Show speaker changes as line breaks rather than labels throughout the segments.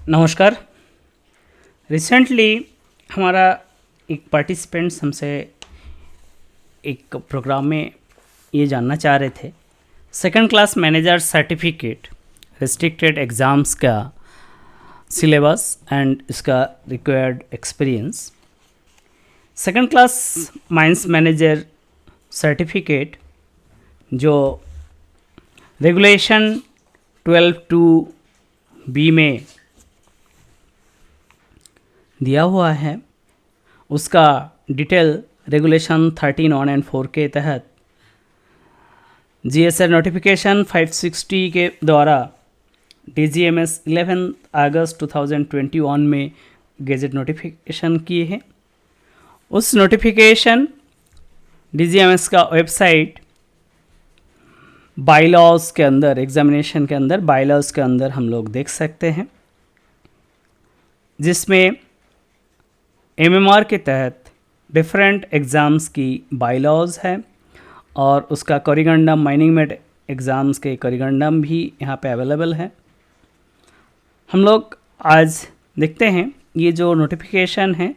नमस्कार। रिसेंटली हमारा एक पार्टिसिपेंट्स हमसे एक प्रोग्राम में ये जानना चाह रहे थे, second class manager certificate restricted exams का सिलेबस एंड इसका required experience. Second class mines manager certificate जो रेगुलेशन 12(2)B में दिया हुआ है, उसका डिटेल रेगुलेशन 13(1) and 4 के तहत GSR नोटिफिकेशन 560 के द्वारा DGMS 11 अगस्त 2021 में गेजेट नोटिफिकेशन किए हैं। उस नोटिफिकेशन DGMS का वेबसाइट बाईलॉज के अंदर, एग्जामिनेशन के अंदर बाईलॉज के अंदर हम लोग देख सकते हैं, जिसमें MMR के तहत डिफरेंट एग्ज़ाम्स की बाईलॉज है और उसका कॉरिगंडम माइनिंग मेट एग्ज़ाम्स के कॉरिगंडम भी यहाँ पे अवेलेबल है। हम लोग आज देखते हैं ये जो नोटिफिकेशन है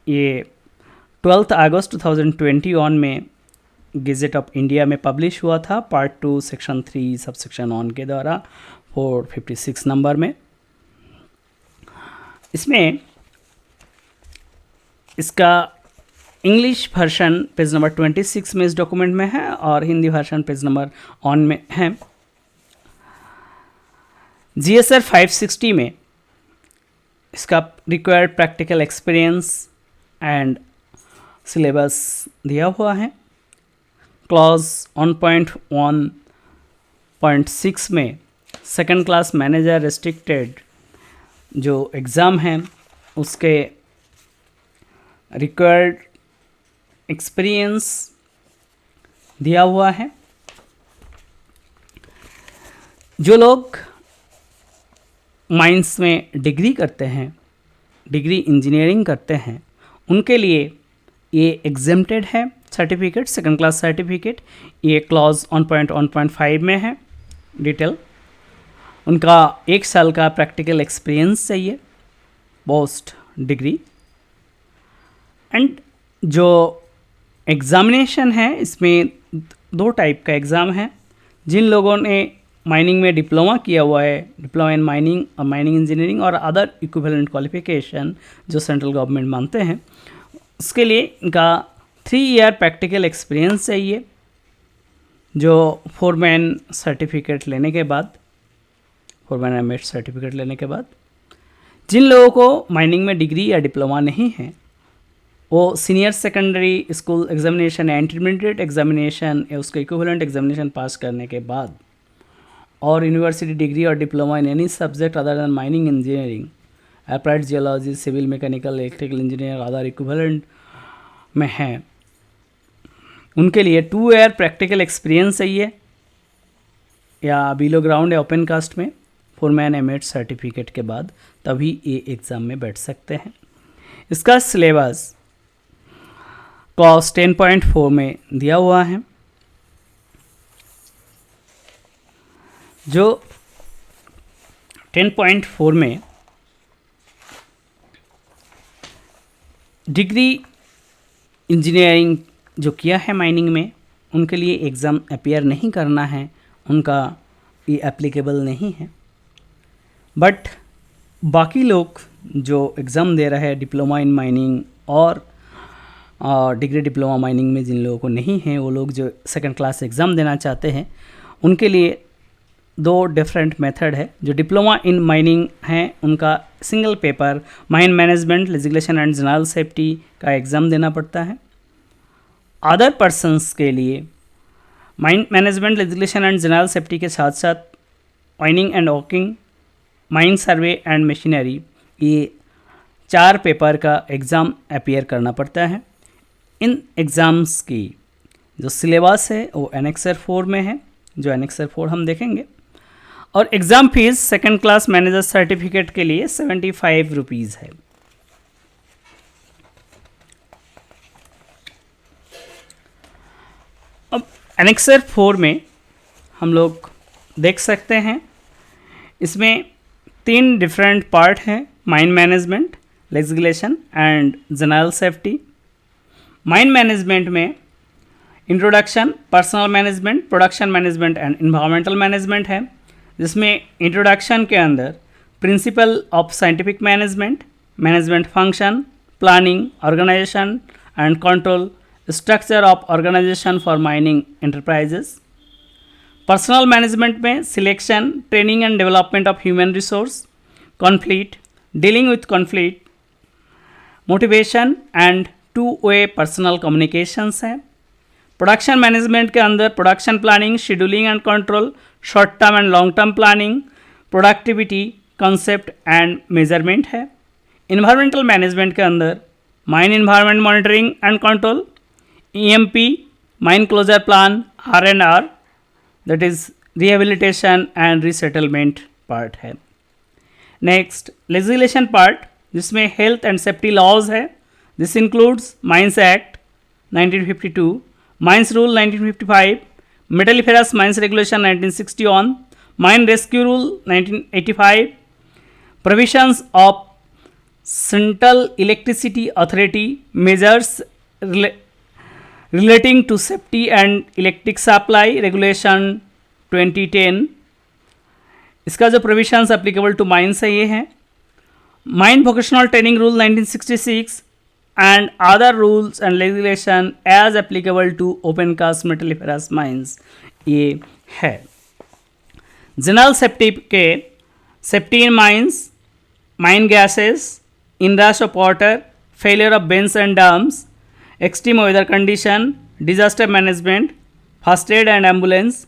ये 12 अगस्त 2021 में गेजेट ऑफ इंडिया में पब्लिश हुआ था, पार्ट 2 सेक्शन 3 सब सेक्शन 1 के द्वारा 456 नंबर में। इसमें इसका इंग्लिश वर्जन पेज नंबर 26 में इस डॉक्यूमेंट में है और हिंदी वर्जन पेज नंबर 1 में है। GSR 560 में इसका required practical experience and syllabus दिया हुआ है। क्लॉज 1.1.6 में सेकंड क्लास मैनेजर रेस्ट्रिक्टेड जो एग्ज़ाम है उसके रिक्वायर्ड एक्सपीरियंस दिया हुआ है। जो लोग माइंस में डिग्री करते हैं, डिग्री इंजीनियरिंग करते हैं, उनके लिए ये एग्जेम्प्टेड है सर्टिफिकेट, सेकंड क्लास सर्टिफिकेट। ये क्लॉज 1.1.5 में है डिटेल। उनका 1 साल का प्रैक्टिकल एक्सपीरियंस चाहिए पोस्ट डिग्री। एंड जो एग्ज़ामिनेशन है इसमें 2 टाइप का एग्ज़ाम है। जिन लोगों ने माइनिंग में डिप्लोमा किया हुआ है, डिप्लोमा इन माइनिंग और माइनिंग इंजीनियरिंग और अदर इक्विवेलेंट क्वालिफिकेशन जो सेंट्रल गवर्नमेंट मानते हैं, उसके लिए इनका 3 ईयर प्रैक्टिकल एक्सपीरियंस चाहिए, जो फोरमैन सर्टिफिकेट लेने के बाद, फोरमैन एमएट सर्टिफिकेट लेने के बाद। जिन लोगों को माइनिंग में डिग्री या डिप्लोमा नहीं है, वो सीनियर सेकेंडरी स्कूल एग्जामिनेशन या इंटरमीडिएट एग्जामिनेशन या उसका इक्विवेलेंट एग्जामिनेशन पास करने के बाद और यूनिवर्सिटी डिग्री और diploma in any subject other than mining engineering, applied geology, civil mechanical, electrical engineer other equivalent में हैं, उनके लिए 2 ईयर प्रैक्टिकल एक्सपीरियंस चाहिए या बिलो ग्राउंड या ओपन कास्ट में फोरमैन एमएट सर्टिफिकेट के बाद, तभी ये एग्ज़ाम में बैठ सकते हैं। इसका सिलेबस क्लॉज 10.4 में दिया हुआ है। जो 10.4 में डिग्री इंजीनियरिंग जो किया है माइनिंग में, उनके लिए एग्ज़ाम अपीयर नहीं करना है, उनका ये एप्लीकेबल नहीं है। बट बाकी लोग जो एग्ज़ाम दे रहे हैं डिप्लोमा इन माइनिंग और डिग्री डिप्लोमा माइनिंग में जिन लोगों को नहीं है, वो लोग जो सेकंड क्लास एग्ज़ाम देना चाहते हैं, उनके लिए 2 डिफरेंट मेथड है। जो डिप्लोमा इन माइनिंग हैं उनका single paper mine management legislation and general safety का एग्ज़ाम देना पड़ता है। अदर पर्सन्स के लिए mine management legislation and general safety के साथ साथ mining and working, mine survey and machinery, ये 4 पेपर का एग्ज़ाम अपीयर करना पड़ता है। इन एग्ज़ाम्स की जो सिलेबस है वो एनेक्सर 4 में है, जो एनेक्सर 4 हम देखेंगे। और exam fees second class manager certificate के लिए 75 रुपीज़ है। अब एनेक्सर 4 में हम लोग देख सकते हैं, इसमें 3 डिफरेंट पार्ट हैं, mine management, legislation and general safety. Mine management में introduction, personal management, production management and environmental management है, जिसमें इंट्रोडक्शन के अंदर principle of scientific management, management function, planning, organisation and control, structure of organisation for mining enterprises. Personal management में selection, training and development of human resource, conflict, dealing with conflict, motivation and two way personal communications है। Production management के अंदर production planning, scheduling and control, short term and long term planning, productivity, concept and measurement है। Environmental management के अंदर mine environment monitoring and control, EMP, mine closure plan, R&R, that is rehabilitation and resettlement part है। Next legislation part, जिसमें health and safety laws है। This includes mines act 1952, mines rule 1955, metalliferous mines regulation 1961, mine rescue rule 1985, provisions of Central Electricity Authority measures relating to safety and electric supply regulation 2010। इसका जो प्रोविशंस applicable to mines है ये है। Mine vocational training rule 1966 and other rules and legislation as applicable to open cast metalliferous mines ये है। General safety के safety in mines, mine gases, inrush of water, failure of bends and dams, extreme weather condition, disaster management, first aid and ambulance,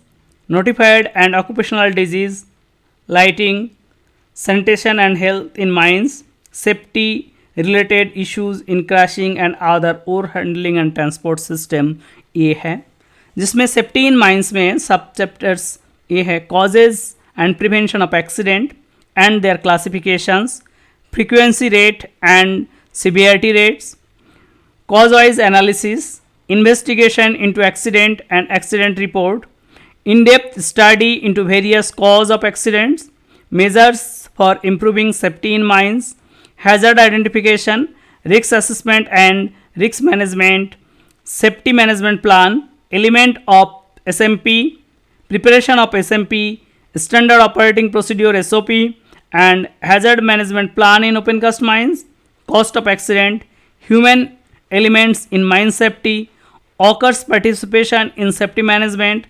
notified and occupational disease, lighting, sanitation and health in mines, safety related issues in crashing and other ore handling and transport system ये है, जिसमें safety in mines में सब chapters ये है causes and prevention of accident and their classifications, frequency rate and severity rates, cause-wise analysis, investigation into accident and accident report, in-depth study into various cause of accidents, measures for improving safety in mines, hazard identification, risk assessment and risk management, safety management plan, element of SMP, preparation of SMP, standard operating procedure SOP, and hazard management plan in open cast mines, cost of accident, human elements in mine safety, occurs participation in safety management,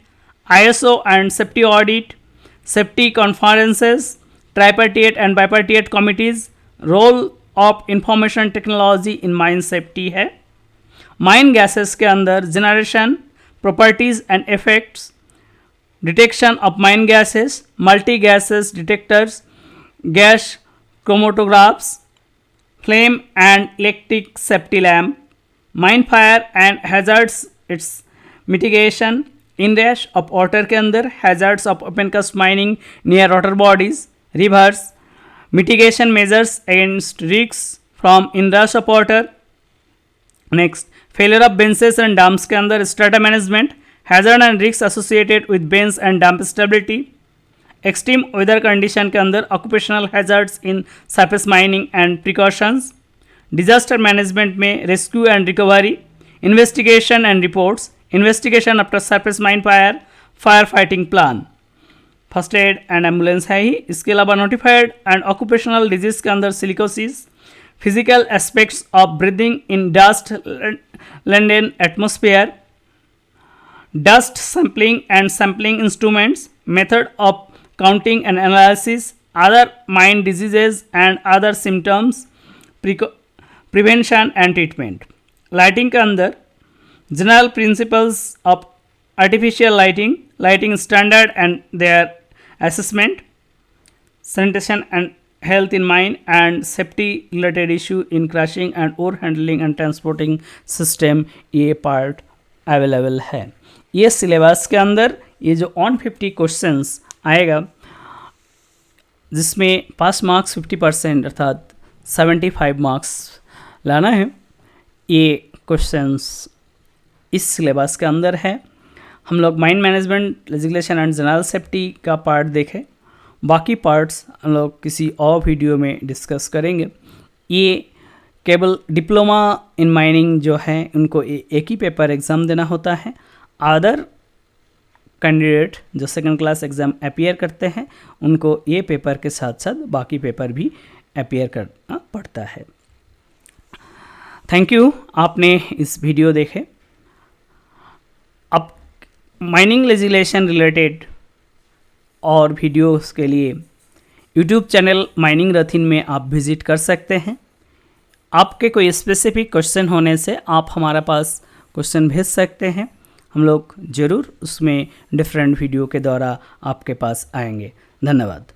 ISO and safety audit, safety conferences, tripartite and bipartite committees, role of information technology in mine safety है। Mine gases के अंदर generation, properties and effects, detection of mine gases, multi gases detectors, gas chromatographs, flame and electric safety lamp, mine fire and hazards its mitigation, inrush of water के अंदर hazards of open cast mining near water bodies, rivers, mitigation measures against risk from inrush of water. Next failure of benches and dams के अंदर strata management, hazard and risk associated with Benz and damp stability, extreme weather condition के अंदर occupational hazards in surface mining and precautions, disaster management में rescue and recovery, investigation and reports, investigation after surface mine fire, fire fighting plan, first aid and ambulance है ही। इसके अलावा notified and occupational disease के अंदर silicosis, physical aspects of breathing in dust laden atmosphere, dust sampling and sampling instruments, method of counting and analysis, other mine diseases and other symptoms, prevention and treatment। Lighting के अंदर general principles of artificial lighting, lighting standard and their assessment, sanitation and health in mine and safety related issue in crushing and ore handling and transporting system, ये part available है। ये syllabus के अंदर ये जो 150 questions आएगा, जिसमें pass marks 50% अर्थात 75 मार्क्स लाना है, ये क्वेश्चंस इस सिलेबस के अंदर है। हम लोग mine management, legislation and general safety का पार्ट देखें। बाकी पार्ट्स हम लोग किसी और वीडियो में डिस्कस करेंगे। ये केवल डिप्लोमा इन माइनिंग जो है उनको एक ही पेपर एग्ज़ाम देना होता है। अदर कैंडिडेट जो सेकंड क्लास एग्ज़ाम अपीयर करते हैं उनको ये पेपर के साथ साथ बाकी पेपर भी अपीयर करना पड़ता है। थैंक यू, आपने इस वीडियो देखे। अब माइनिंग लेजिस्लेशन रिलेटेड और वीडियोस के लिए यूट्यूब चैनल माइनिंग रथिन में आप विज़िट कर सकते हैं। आपके कोई स्पेसिफिक क्वेश्चन होने से आप हमारे पास क्वेश्चन भेज सकते हैं, हम लोग ज़रूर उसमें डिफरेंट वीडियो के द्वारा आपके पास आएंगे। धन्यवाद।